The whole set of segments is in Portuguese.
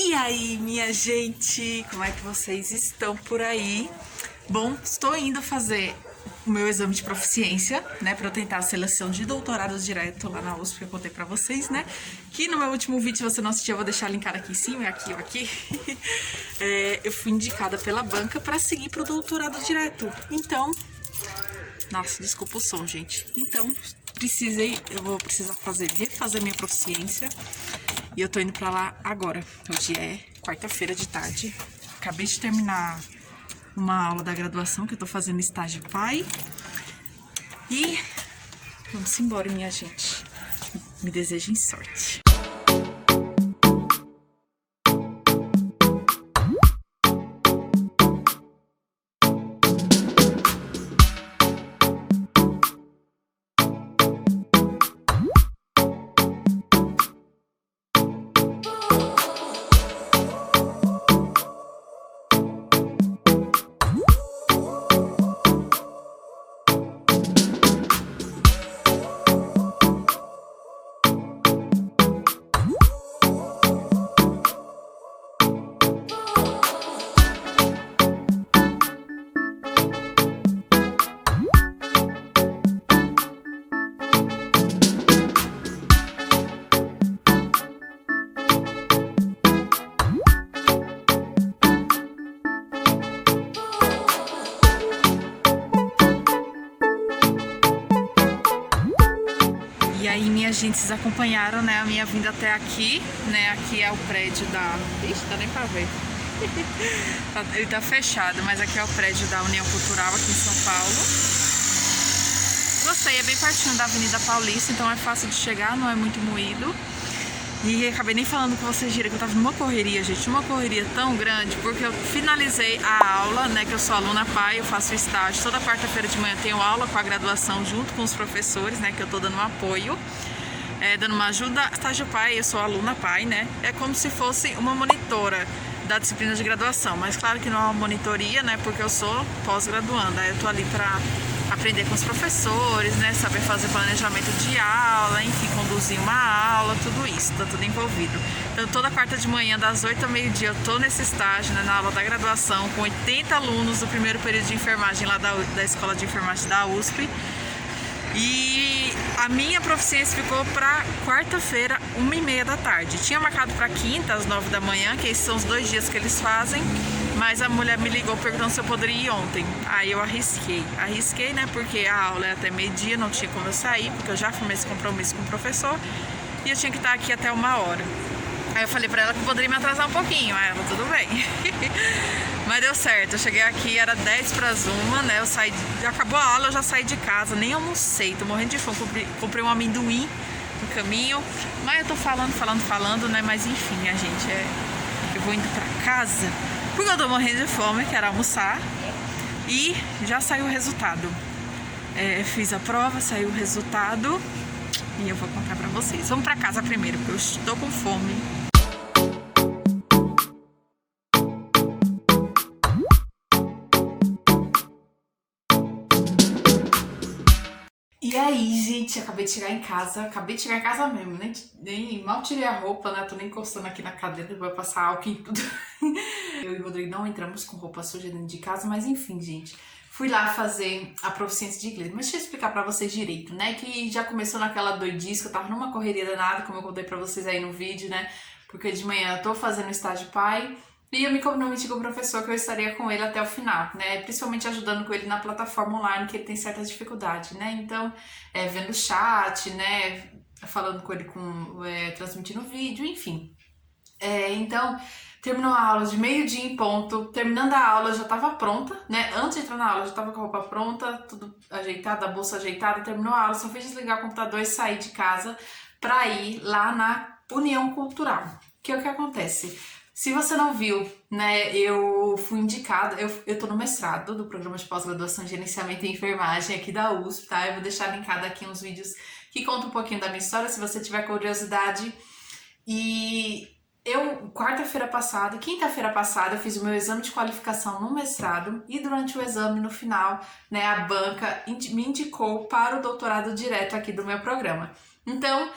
E aí, minha gente, como é que vocês estão por aí? Bom, estou indo fazer o meu exame de proficiência, né, para eu tentar a seleção de doutorado direto lá na USP, que eu contei pra vocês, né, que no meu último vídeo, se você não assistiu, eu vou deixar linkado aqui em cima, aqui ou aqui. Eu fui indicada pela banca para seguir pro doutorado direto, então... Nossa, desculpa o som, gente. Então, eu vou precisar refazer minha proficiência. E eu tô indo pra lá agora. Hoje é quarta-feira de tarde. Acabei de terminar uma aula da graduação que eu tô fazendo estágio PAI. E vamos embora, minha gente. Me desejem sorte. E aí, minha gente, vocês acompanharam, né, a minha vinda até aqui, né, aqui é o prédio da... Ixi, dá nem pra ver. Ele tá fechado, mas aqui é o prédio da União Cultural aqui em São Paulo. Gostei, é bem pertinho da Avenida Paulista, então é fácil de chegar, não é muito moído. E acabei nem falando com vocês direito, que eu tava numa correria, gente, uma correria tão grande, porque eu finalizei a aula, né, que eu sou aluna PAI, eu faço estágio, toda quarta-feira de manhã tenho aula com a graduação junto com os professores, né, que eu tô dando um apoio, dando uma ajuda. Estágio PAI, eu sou aluna PAI, né, é como se fosse uma monitora da disciplina de graduação, mas claro que não é uma monitoria, né, porque eu sou pós-graduanda, aí eu tô ali pra aprender com os professores, né, saber fazer planejamento de aula, enfim, conduzir uma aula, tudo isso, tá tudo envolvido. Então, toda quarta de manhã, das 8 ao meio-dia, eu tô nesse estágio, né, na aula da graduação, com 80 alunos do primeiro período de enfermagem lá da Escola de Enfermagem da USP. E a minha proficiência ficou para quarta-feira, 1h30 da tarde. Tinha marcado para quinta, às 9 da manhã, que esses são os 2 dias que eles fazem. Mas a mulher me ligou perguntando se eu poderia ir ontem. Aí eu arrisquei, né, porque a aula é até meio-dia, não tinha como eu sair, porque eu já firmei esse compromisso com o professor e eu tinha que estar aqui até 1h. Aí eu falei pra ela que eu poderia me atrasar um pouquinho, aí ela, tudo bem. Mas deu certo, eu cheguei aqui, era 10:50, né, acabou a aula, eu já saí de casa, nem almocei, tô morrendo de fome, comprei um amendoim no caminho, mas eu tô falando, né, mas enfim, minha gente, eu vou indo pra casa, porque eu tô morrendo de fome, quero almoçar, e já saiu o resultado. Fiz a prova, saiu o resultado, e eu vou contar pra vocês. Vamos pra casa primeiro, porque eu estou com fome. E aí, gente, acabei de chegar em casa mesmo, nem mal tirei a roupa, né, tô nem encostando aqui na cadeira, vai passar álcool em tudo. Eu e o Rodrigo não entramos com roupa suja dentro de casa, mas enfim, gente, fui lá fazer a proficiência de inglês. Mas deixa eu explicar pra vocês direito, né, que já começou naquela doidice, que eu tava numa correria danada, como eu contei pra vocês aí no vídeo, né, porque de manhã eu tô fazendo estágio PAI, e eu me comprometi com o professor que eu estaria com ele até o final, né? Principalmente ajudando com ele na plataforma online, que ele tem certa dificuldade, né? Então, vendo o chat, né? Falando com ele, transmitindo vídeo, enfim. Então, terminou a aula de meio-dia em ponto. Terminando a aula, eu já estava pronta, né? Antes de entrar na aula, eu já estava com a roupa pronta, tudo ajeitado, a bolsa ajeitada. Terminou a aula, só fiz desligar o computador e sair de casa para ir lá na União Cultural. Que é o que acontece? Se você não viu, né, eu fui indicada, eu tô no mestrado do programa de pós-graduação em gerenciamento e enfermagem aqui da USP, tá? Eu vou deixar linkado aqui uns vídeos que contam um pouquinho da minha história, se você tiver curiosidade. E quinta-feira passada, eu fiz o meu exame de qualificação no mestrado e durante o exame, no final, né, a banca me indicou para o doutorado direto aqui do meu programa. Então,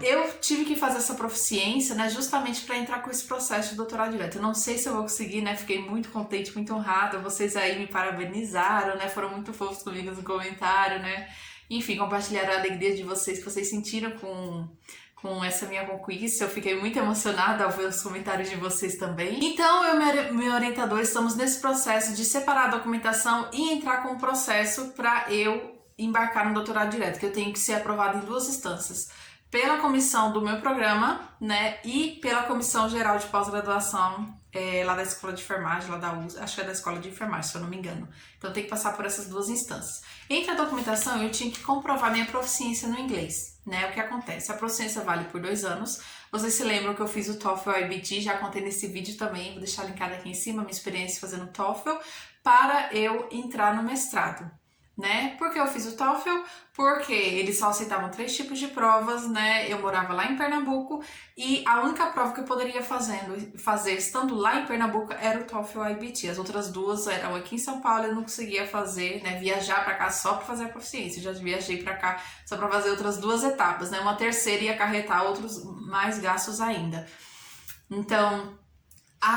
eu tive que fazer essa proficiência, né, justamente para entrar com esse processo de doutorado direto. Eu não sei se eu vou conseguir, né, fiquei muito contente, muito honrada, vocês aí me parabenizaram, né, foram muito fofos comigo no comentário, né, enfim, compartilharam a alegria de vocês, que vocês sentiram com essa minha conquista. Eu fiquei muito emocionada ao ver os comentários de vocês também. Então, eu e meu orientador estamos nesse processo de separar a documentação e entrar com o processo para eu embarcar no doutorado direto, que eu tenho que ser aprovada em 2 instâncias. Pela comissão do meu programa, né, e pela comissão geral de pós-graduação lá da escola de enfermagem, lá da USP, acho que é da escola de enfermagem, se eu não me engano. Então tem que passar por essas 2 instâncias. Entre a documentação, eu tinha que comprovar minha proficiência no inglês, né, o que acontece? A proficiência vale por 2 anos. Vocês se lembram que eu fiz o TOEFL IBT, já contei nesse vídeo também, vou deixar linkado aqui em cima, minha experiência fazendo TOEFL, para eu entrar no mestrado. Né? Por que eu fiz o TOEFL? Porque eles só aceitavam 3 tipos de provas, né? Eu morava lá em Pernambuco e a única prova que eu poderia fazer estando lá em Pernambuco era o TOEFL IBT. As outras 2 eram aqui em São Paulo, eu não conseguia fazer, né? Viajar para cá só para fazer a proficiência. Eu já viajei para cá só para fazer outras 2 etapas, né? Uma terceira ia acarretar outros mais gastos ainda. Então,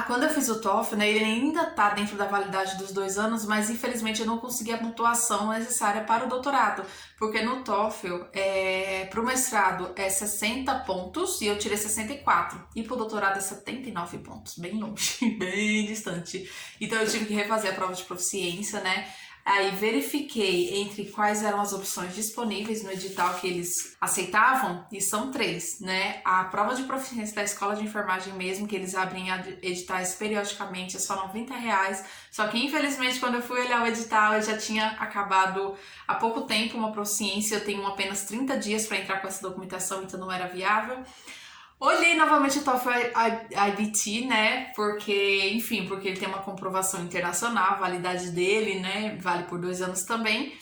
quando eu fiz o TOEFL, né, ele ainda tá dentro da validade dos 2 anos, mas infelizmente eu não consegui a pontuação necessária para o doutorado, porque no TOEFL, para o mestrado é 60 pontos e eu tirei 64, e para o doutorado é 79 pontos, bem longe, bem distante. Então eu tive que refazer a prova de proficiência, né? Aí verifiquei entre quais eram as opções disponíveis no edital que eles aceitavam, e são 3, né? A prova de proficiência da escola de enfermagem mesmo, que eles abrem editais periodicamente, é só R$90. Só que infelizmente quando eu fui olhar o edital, eu já tinha acabado há pouco tempo uma proficiência, eu tenho apenas 30 dias para entrar com essa documentação, então não era viável. Olhei novamente o TOEFL IBT, né, porque ele tem uma comprovação internacional, a validade dele, né, vale por 2 anos também.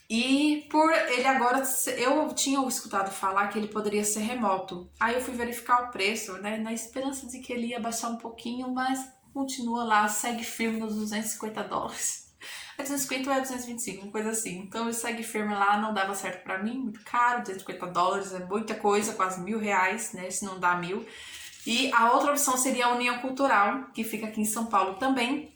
E por ele agora, eu tinha escutado falar que ele poderia ser remoto. Aí eu fui verificar o preço, né, na esperança de que ele ia baixar um pouquinho, mas continua lá, segue firme nos $250. É 250 ou é 225, uma coisa assim. Então eu segue firme lá, não dava certo pra mim, muito caro, $250 é muita coisa, quase R$1.000, né, se não dá 1.000. E a outra opção seria a União Cultural, que fica aqui em São Paulo também.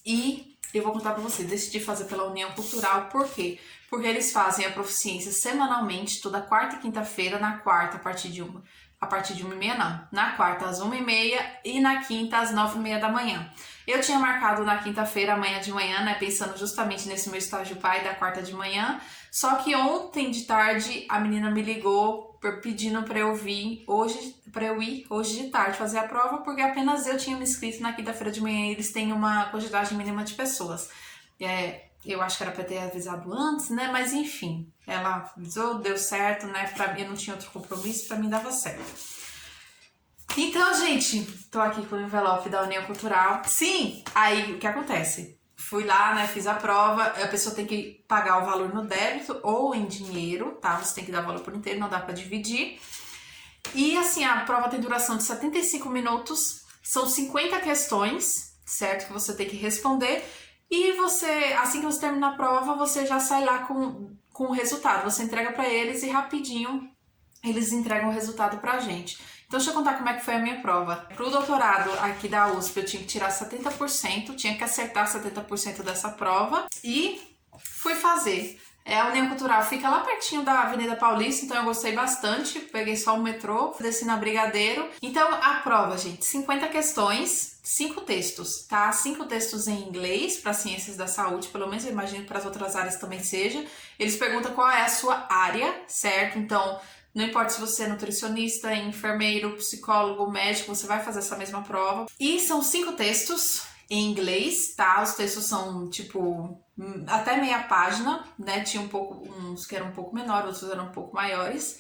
E eu vou contar pra vocês, decidi fazer pela União Cultural, por quê? Porque eles fazem a proficiência semanalmente, toda quarta e quinta-feira, na quarta a partir de 1h30 não, na quarta às 1h30 e na quinta às 9h30 da manhã. Eu tinha marcado na quinta-feira, amanhã de manhã, né, pensando justamente nesse meu estágio pai da quarta de manhã, só que ontem de tarde a menina me ligou pedindo para eu ir hoje de tarde fazer a prova, porque apenas eu tinha me inscrito na quinta-feira de manhã e eles têm uma quantidade mínima de pessoas. Eu acho que era para ter avisado antes, né, mas enfim, ela avisou, deu certo, né, pra mim eu não tinha outro compromisso, para mim dava certo. Então, gente, tô aqui com o envelope da União Cultural. Sim, aí o que acontece? Fui lá, né, fiz a prova, a pessoa tem que pagar o valor no débito ou em dinheiro, tá? Você tem que dar o valor por inteiro, não dá pra dividir. E assim, a prova tem duração de 75 minutos, são 50 questões, certo? Que você tem que responder. E você, assim que você termina a prova, você já sai lá com o resultado. Você entrega pra eles e rapidinho eles entregam o resultado pra gente. Então, deixa eu contar como é que foi a minha prova. Pro doutorado aqui da USP, eu tinha que tirar 70%, tinha que acertar 70% dessa prova e fui fazer. A União Cultural fica lá pertinho da Avenida Paulista, então eu gostei bastante. Peguei só o metrô, desci na Brigadeiro. Então, a prova, gente, 50 questões, 5 textos, tá? 5 textos em inglês para ciências da saúde, pelo menos eu imagino que para as outras áreas também seja. Eles perguntam qual é a sua área, certo? Então, não importa se você é nutricionista, enfermeiro, psicólogo, médico, você vai fazer essa mesma prova. E são 5 textos em inglês, tá? Os textos são, tipo, até meia página, né? Tinha uns que eram um pouco menores, outros eram um pouco maiores.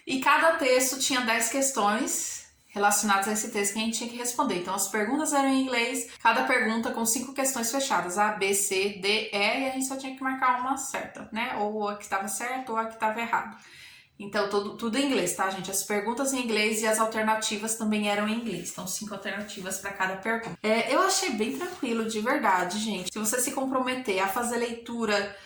E cada texto tinha 10 questões relacionadas a esse texto que a gente tinha que responder. Então, as perguntas eram em inglês, cada pergunta com 5 questões fechadas, A, B, C, D, E, e a gente só tinha que marcar uma certa, né? Ou a que estava certa ou a que estava errada. Então, tudo em inglês, tá, gente? As perguntas em inglês e as alternativas também eram em inglês. Então, 5 alternativas para cada pergunta. Eu achei bem tranquilo, de verdade, gente. Se você se comprometer a fazer leitura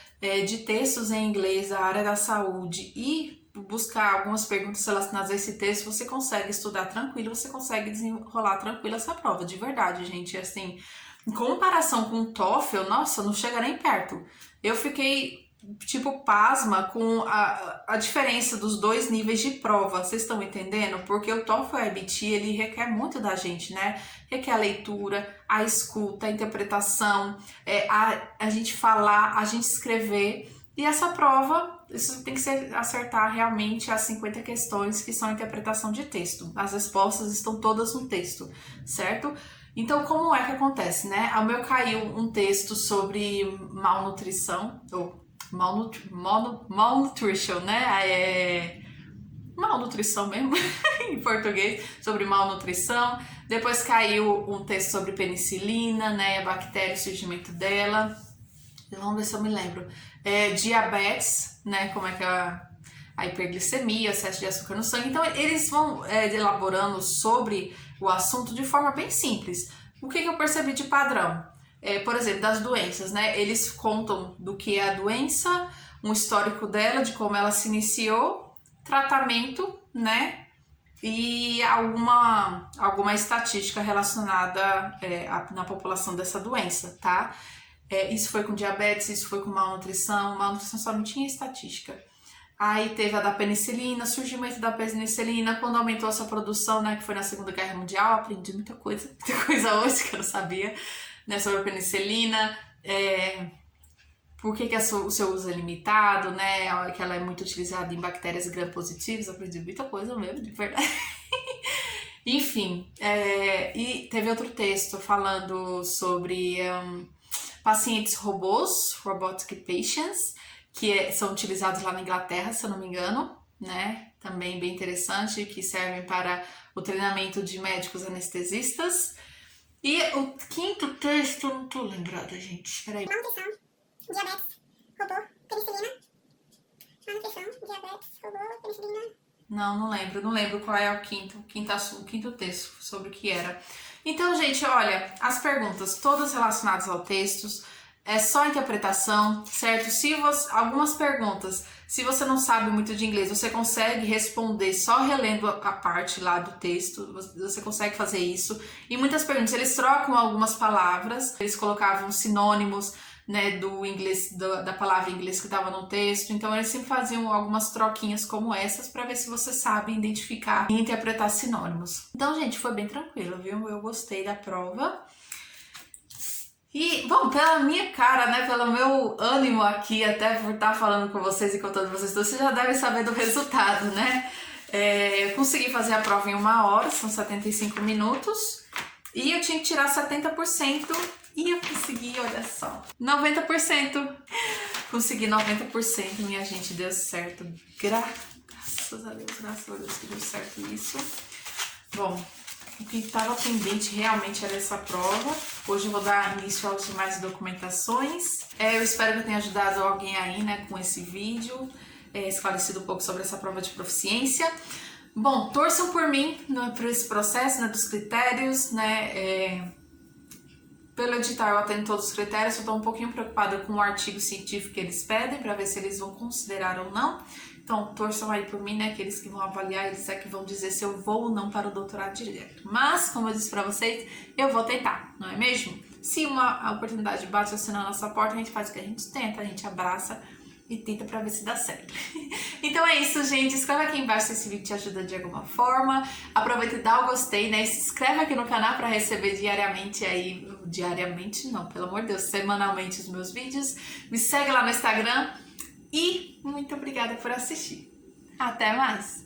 de textos em inglês da área da saúde e buscar algumas perguntas relacionadas a esse texto, você consegue estudar tranquilo, você consegue desenrolar tranquilo essa prova, de verdade, gente. Assim, em comparação com o TOEFL, nossa, não chega nem perto. Eu fiquei, tipo, pasma com a diferença dos dois níveis de prova, vocês estão entendendo? Porque o TOEFL e o IBT, ele requer muito da gente, né? Requer a leitura, a escuta, a interpretação, a gente falar, a gente escrever. E essa prova, isso tem que acertar realmente as 50 questões que são interpretação de texto. As respostas estão todas no texto, certo? Então, como é que acontece, né? Ao meu caiu um texto sobre malnutrição, ou malnutrition, né? Malnutrição mesmo, em português, sobre malnutrição. Depois caiu um texto sobre penicilina, né? A bactéria e o surgimento dela. Vamos ver se eu me lembro. Diabetes, né? Como é que a hiperglicemia, excesso de açúcar no sangue. Então, eles vão elaborando sobre o assunto de forma bem simples. O que eu percebi de padrão? Por exemplo, das doenças, né? Eles contam do que é a doença, um histórico dela, de como ela se iniciou, tratamento, né? E alguma estatística relacionada na população dessa doença, tá? Isso foi com diabetes, isso foi com malnutrição. Malnutrição só não tinha estatística. Aí teve a da penicilina, surgimento da penicilina, quando aumentou essa produção, né, que foi na Segunda Guerra Mundial. Aprendi muita coisa hoje que eu não sabia, né, sobre a penicilina. Por que o seu uso é limitado, né, que ela é muito utilizada em bactérias gram-positivas. Aprendi muita coisa mesmo, de verdade. Enfim, e teve outro texto falando sobre pacientes robôs, robotic patients, que são utilizados lá na Inglaterra, se eu não me engano, né? Também bem interessante, que servem para o treinamento de médicos anestesistas. E o quinto texto, não tô lembrada, gente, espera aí. Malnutrição, diabetes, robô, penicilina. Malnutrição, diabetes, robô, penicilina. Não lembro qual é o quinto texto, sobre o que era. Então, gente, olha, as perguntas todas relacionadas ao texto, é só interpretação, certo? Algumas perguntas, se você não sabe muito de inglês, você consegue responder só relendo a parte lá do texto, você consegue fazer isso. E muitas perguntas, eles trocam algumas palavras, eles colocavam sinônimos, né, do inglês, da palavra em inglês que estava no texto. Então eles sempre faziam algumas troquinhas como essas para ver se você sabe identificar e interpretar sinônimos. Então, gente, foi bem tranquilo, viu? Eu gostei da prova. E, bom, pela minha cara, né, pelo meu ânimo aqui, até por estar falando com vocês e contando vocês, vocês já devem saber do resultado, né? Eu consegui fazer a prova em 1 hora, são 75 minutos, e eu tinha que tirar 70%, e eu consegui, olha só, 90%. Consegui 90%, minha gente, deu certo. Graças a Deus que deu certo isso. Bom, o que estava pendente realmente era essa prova. Hoje eu vou dar início às demais documentações. Eu espero que eu tenha ajudado alguém aí, né, com esse vídeo, esclarecido um pouco sobre essa prova de proficiência. Bom, torçam por mim, por esse processo, né, dos critérios, né, pelo edital eu atendo todos os critérios, eu estou um pouquinho preocupada com o artigo científico que eles pedem, para ver se eles vão considerar ou não. Então, torçam aí por mim, né? Aqueles que vão avaliar, eles é que vão dizer se eu vou ou não para o doutorado direto. Mas, como eu disse para vocês, eu vou tentar, não é mesmo? Se uma oportunidade bate assim na nossa porta, a gente faz o que a gente tenta, a gente abraça e tenta pra ver se dá certo. Então é isso, gente. Escreve aqui embaixo se esse vídeo te ajuda de alguma forma. Aproveita e dá o gostei, né? E se inscreve aqui no canal pra receber diariamente aí... Diariamente não, pelo amor de Deus. Semanalmente os meus vídeos. Me segue lá no Instagram. E muito obrigada por assistir. Até mais!